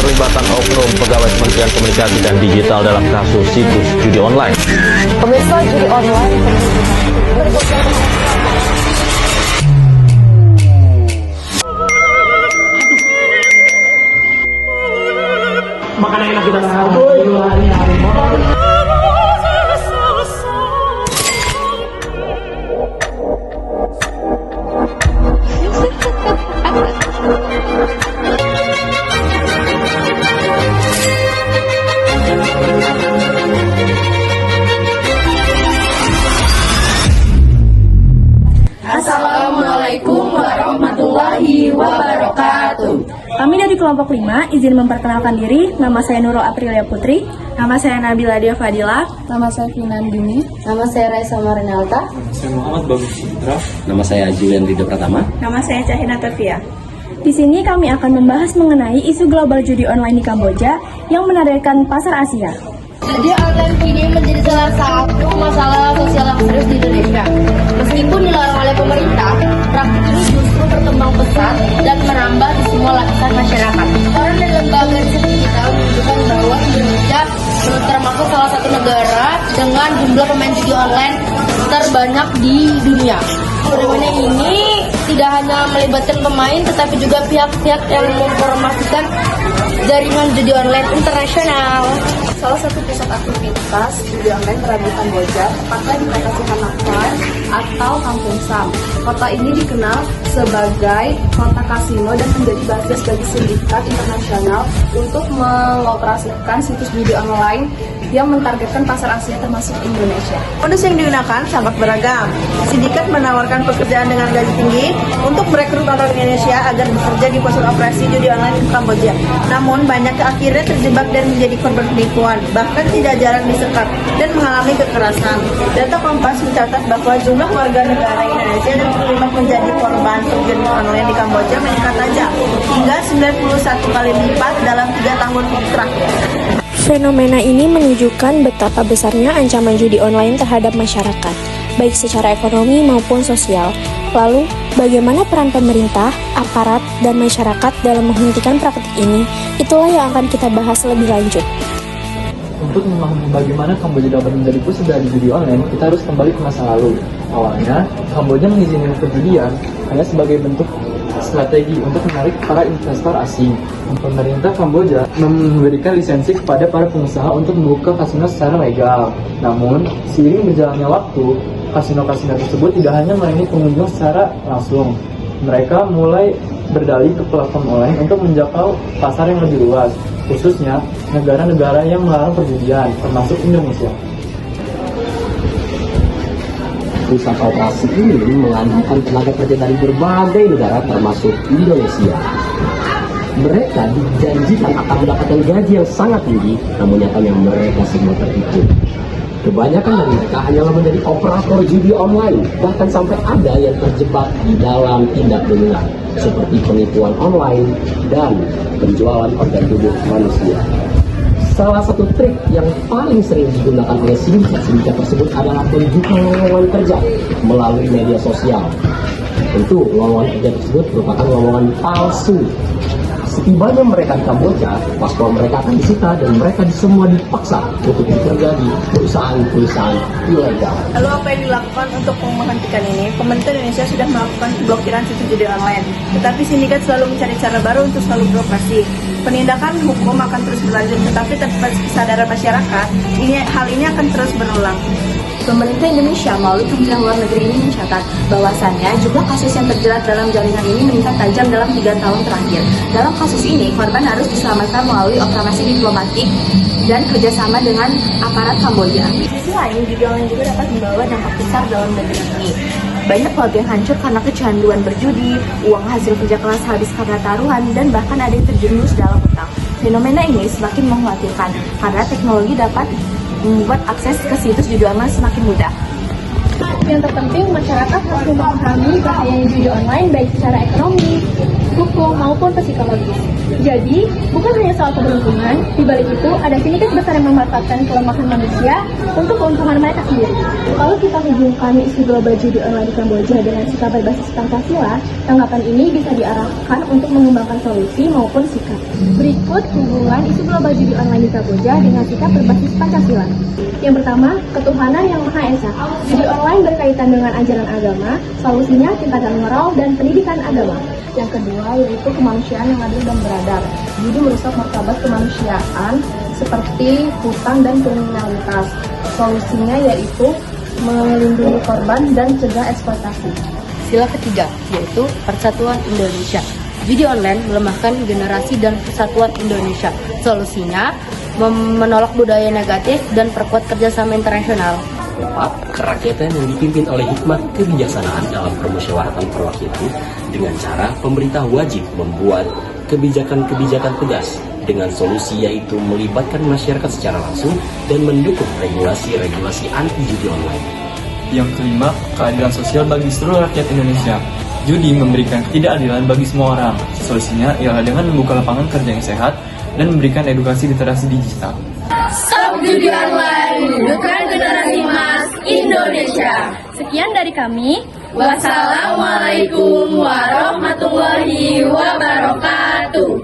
keterlibatan oknum pegawai Kementerian Komunikasi dan Digital dalam kasus situs judi online. Pemirsa, judi online makanan enak kita tahu. Assalamualaikum warahmatullahi wabarakatuh. Kami dari kelompok 5 izin memperkenalkan diri. Nama saya Nurul Aprilia Putri. Nama saya Nabila Dia Fadila. Nama saya Finan Dini. Nama saya Raisa Marinalta. Nama saya Muhammad Bagus Citra. Nama saya Julian Rido Pratama. Nama saya Cahina Tevia. Di sini kami akan membahas mengenai isu global judi online di Kamboja yang menargetkan pasar Asia. Judi online kini menjadi salah satu masalah sosial yang serius di Indonesia. Meskipun dilarang oleh pemerintah, praktik ini justru berkembang pesat dan merambah di semua lapisan masyarakat. Orang dan lembaga riset digital menunjukkan bahwa Indonesia termasuk salah satu negara dengan jumlah pemain judi online terbanyak di dunia. Fenomena ini tidak hanya melibatkan pemain, tetapi juga pihak-pihak yang mempromosikan jaringan judi online internasional. Salah satu pusat aktivitas judi online berada di Kamboja, tepatnya di kota Sihanoukville atau Kampung Sam. Kota ini dikenal sebagai kota kasino dan menjadi basis bagi sindikat internasional untuk mengoperasikan situs judi online yang mentargetkan pasar Asia termasuk Indonesia. Modus yang digunakan sangat beragam. Sindikat menawarkan pekerjaan dengan gaji tinggi untuk merekrut orang Indonesia agar bekerja di pusat operasi judi online di Kamboja. Namun banyak akhirnya terjebak dan menjadi korban penipuan, bahkan tidak jarang disekat dan mengalami kekerasan. Data Kompas mencatat bahwa jumlah warga negara Indonesia yang terlibat menjadi korban judi online di Kamboja meningkat tajam hingga 91 kali lipat dalam 3 tahun terakhir. Fenomena ini menunjukkan betapa besarnya ancaman judi online terhadap masyarakat, baik secara ekonomi maupun sosial. Lalu, bagaimana peran pemerintah, aparat, dan masyarakat dalam menghentikan praktik ini? Itulah yang akan kita bahas lebih lanjut. Untuk memahami bagaimana Kamboja dapat menjadi pusat dari judi online, kita harus kembali ke masa lalu. Awalnya, Kamboja mengizinkan perjudian hanya sebagai bentuk strategi untuk menarik para investor asing. Pemerintah Kamboja memberikan lisensi kepada para pengusaha untuk membuka kasino secara legal. Namun, seiring berjalannya waktu, kasino-kasino tersebut tidak hanya melayani pengunjung secara langsung. Mereka mulai berdalih ke platform online untuk menjangkau pasar yang lebih luas, khususnya negara-negara yang melarang perjudian, termasuk Indonesia. Pusat operasi ini mengandalkan tenaga kerja dari berbagai negara termasuk Indonesia. Mereka dijanjikan akan mendapatkan gaji yang sangat tinggi, namun nyatanya mereka semua tertipu. Kebanyakan dari mereka hanyalah menjadi operator judi online, bahkan sampai ada yang terjebak di dalam tindak kriminal seperti penipuan online dan penjualan organ tubuh manusia. Salah satu trik yang paling sering digunakan oleh sindikat tersebut adalah membuka lowongan kerja melalui media sosial. Tentu lowongan kerja tersebut merupakan lowongan palsu. Setibanya mereka di Kamboja, paspor mereka akan disita dan mereka semua dipaksa untuk bekerja di perusahaan-perusahaan ilegal. Lalu apa yang dilakukan untuk menghentikan ini? Pemerintah Indonesia sudah melakukan pemblokiran situs judi online, tetapi sindikat selalu mencari cara baru untuk selalu beroperasi. Penindakan hukum akan terus berlanjut, tetapi tanpa kesadaran masyarakat, hal ini akan terus berulang. Pemerintah Indonesia melalui Kementerian Luar Negeri ini mencatat bahwasannya jumlah kasus yang terjerat dalam jaringan ini meningkat tajam dalam 3 tahun terakhir. Dalam kasus ini, korban harus diselamatkan melalui operasi diplomatik dan kerjasama dengan aparat Kamboja. Di sisi lain, judi online juga dapat membawa dampak besar dalam negeri ini. Banyak keluarga yang hancur karena kecanduan berjudi, uang hasil kerja keras habis karena taruhan, dan bahkan ada yang terjerumus dalam hutang. Fenomena ini semakin mengkhawatirkan karena teknologi dapat membuat akses ke situs judi online semakin mudah. Yang terpenting, masyarakat harus memahami bahayanya judi online baik secara ekonomi, hukum, hukum maupun psikologis. Jadi, bukan hanya soal keberuntungan, di balik itu ada sindikat besar yang memanfaatkan kelemahan manusia untuk keuntungan mereka sendiri. Kalau kita hubungkan isu global judi online di Kamboja dengan sikap berbasis Pancasila, tanggapan ini bisa diarahkan untuk mengembangkan solusi maupun sikap. Berikut hubungan isu global judi online di Kamboja dengan sikap berbasis Pancasila. Yang pertama, ketuhanan yang Maha Esa. Judi online berkaitan dengan ajaran agama, solusinya tingkatan moral dan pendidikan agama. Yang kedua yaitu kemanusiaan yang adil dan beradab. Judi merusak martabat kemanusiaan seperti hutang dan kriminalitas. Solusinya yaitu melindungi korban dan cegah eksploitasi. Sila ketiga, yaitu Persatuan Indonesia. Judi online melemahkan generasi dan persatuan Indonesia. Solusinya, menolak budaya negatif dan perkuat kerjasama internasional. 4. Kerakyatan yang dipimpin oleh hikmat kebijaksanaan dalam permusyawaratan perwakilan dengan cara pemerintah wajib membuat kebijakan-kebijakan tegas dengan solusi yaitu melibatkan masyarakat secara langsung dan mendukung regulasi-regulasi anti judi online. Yang kelima, keadilan sosial bagi seluruh rakyat Indonesia. Judi memberikan ketidakadilan bagi semua orang. Solusinya ialah dengan membuka lapangan kerja yang sehat dan memberikan edukasi literasi digital. Stop judi online, hidupkan generasi emas Indonesia. Sekian dari kami. Wassalamualaikum warahmatullahi wabarakatuh.